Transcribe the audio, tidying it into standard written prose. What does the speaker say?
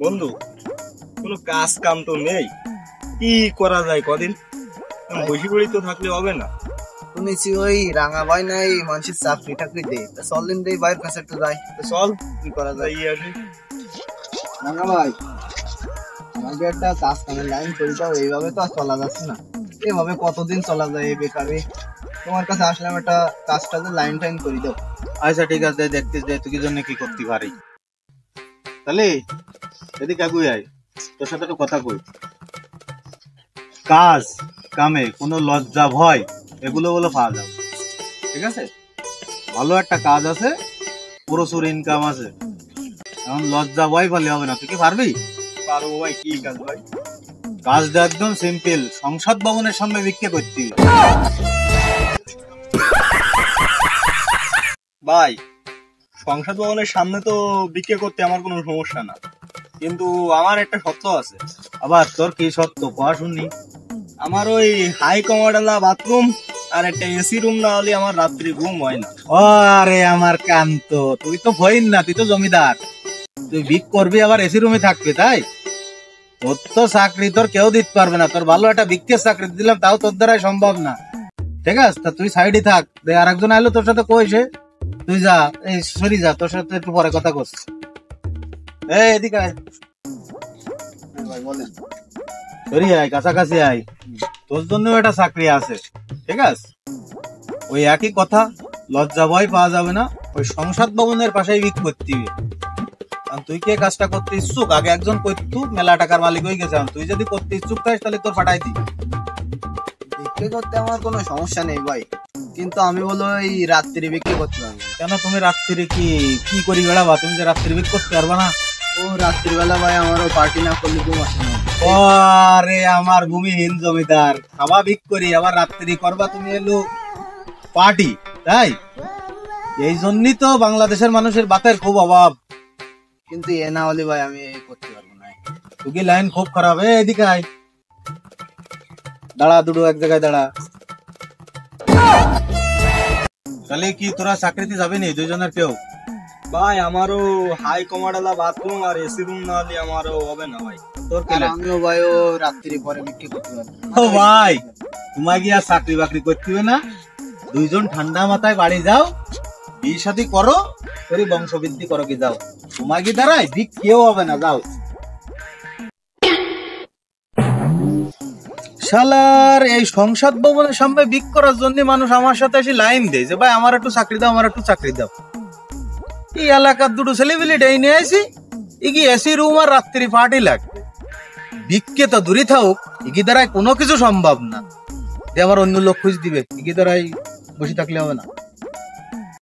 বন্ধু, কোনো কাজ কাম তো নেই, কি করা যায় কদিন? বসে পড়ি তো থাকলে হবে না। শুনেছি ওই রাঙা ভাই নাই মানুষের চাকরি টাকরি দেয়, চল দিন দেই ভাইয়ের কাছে একটু যাই। চল কি করা যায়? যাই আগে। রাঙা ভাই, আমাকে একটা কাজ কামের লাইন করে দাও, এইভাবে তো আর চলা যাচ্ছে না। এভাবে কতদিন চলা যায় এই বেকারে? তোমার কাছে আসলাম, একটা কাজটাতে লাইন টাইন করে দাও। আচ্ছা ঠিক আছে, দেখতে যাই তুই কি জন্য কি করতে পারি। তাহলে এদিকে আগুই আয়, তোর সাথে একটা কথা কই। কাজ কামে কোনো লজ্জা ভয় এগুলো বলে পাওয়া যাবে, ঠিক আছে? ভালো একটা কাজ আছে, প্রচুর ইনকাম আছে, এখন লজ্জা ভয় পালে হবে না। তুই কি পারবি? পারবো ভাই। কি কাজ ভাই? কাজটা একদম সিম্পল, সংসদ ভবনের সামনে বিক্রি করতে হবে। ভাই, সংসদ ভবনের সামনে তো বিক্রি করতে আমার কোনো সমস্যা না, কিন্তু আমার একটা শর্ত আছে। আবার তোর কি সত্য কয়া শুনি? আমার ওই হাই কমোডালা বাথরুম আর একটা এসি রুম না হলে আমার রাত্রি ঘুম হয় না। আরে আমার কান্ত, তুই তো ভইন না, তুই তো জমিদার, তুই বিক করবি আবার এসি রুমে থাকবি, তাই? তোর তো চাকরি তোর কেউ দিতে পারবে না, তোর ভালো একটা বিক্রির চাকরি দিলাম, তাও তোর দ্বারাই সম্ভব না। ঠিক আছে, তা তুই সাইডে থাক, আর একজন আইলো তোর সাথে কইছে, তুই যা, এই সরি যা, তোর সাথে একটু পরে কথা করছি। এই এদিকে আয়, ভাই বলেন। সরি আয়, কাছাকাছি আয়, তোর জন্য একটা চাকরি আছে, ঠিক আছে? ওই একই কথা, লজ্জা ভয় পাওয়া যাবে না, ওই সংসদ ভবনের পাশেই বিক করতে হবে। তুই কে কাজটা করতে ইচ্ছুক? আগে একজন করতু, মেলা টাকার মালিক হয়ে গেছে, তুই যদি করতে ইচ্ছুক থাকিস তাহলে তোর পাঠাই দি। বিক্রি করতে আমার কোনো সমস্যা নেই ভাই, কিন্তু আমি বলো এই রাত্রি বিক্রি করতে পারবো। কেন, তুমি রাত্রি কি কি করি বেড়াবা? তুমি যে রাত্রি বিক করতে পারবা না? ও রাত্রিবেলা ভাই আমারও পার্টি না করলে ঘুম আসে না। আরে আমার ভূমিহীন জমিদার, খাওয়া বিক করি আবার রাত্রি করবা তুমি এলো পার্টি, তাই? এই জন্যই তো বাংলাদেশের মানুষের বাতের খুব অভাব। কিন্তু এ না হলে ভাই আমি করতে পারবো না। তুই কি লাইন খুব খারাপ? এদিকে আয়, দাঁড়া, দুটো এক জায়গায় দাঁড়া। তাহলে কি তোরা চাকরিতে যাবি নি দুইজনের কেউ? ভাই, আমারও হাই কমোডালা বাথরুম আর এসি রুম না হলে আমারও হবে না ভাই। তোর আর কেলে? আমিও ভাই ও রাত্রি পরে বিক্রি করতে পারবো না। ও ভাই, তোমায় কি আর চাকরি বাকরি করতে হবে না? দুইজন ঠান্ডা মাথায় বাড়ি যাও, বিয়ে শাদী করো, করে বংশবৃদ্ধি করো, কি যাও। তোমায় কি দাঁড়ায় বিক কেউ হবে না, যাও। শালার এই সংসদ ভবনের সামনে বিক করার জন্য মানুষ আমার সাথে এসে লাইন দেয় যে ভাই আমার একটু চাকরি দাও, আমার একটু চাকরি দাও। এই এলাকার দুটো ছেলেপিলে নিয়ে আসি, ইগি এসি রুম আর রাত্রি পার্টি লাগবে। বিককে তো দূরে থাকুক, ইগি দ্বারাই কোনো কিছু সম্ভব না। যে আমার অন্য লোক খুঁজ দিবে, ইগি দ্বারাই বসে থাকলে হবে না।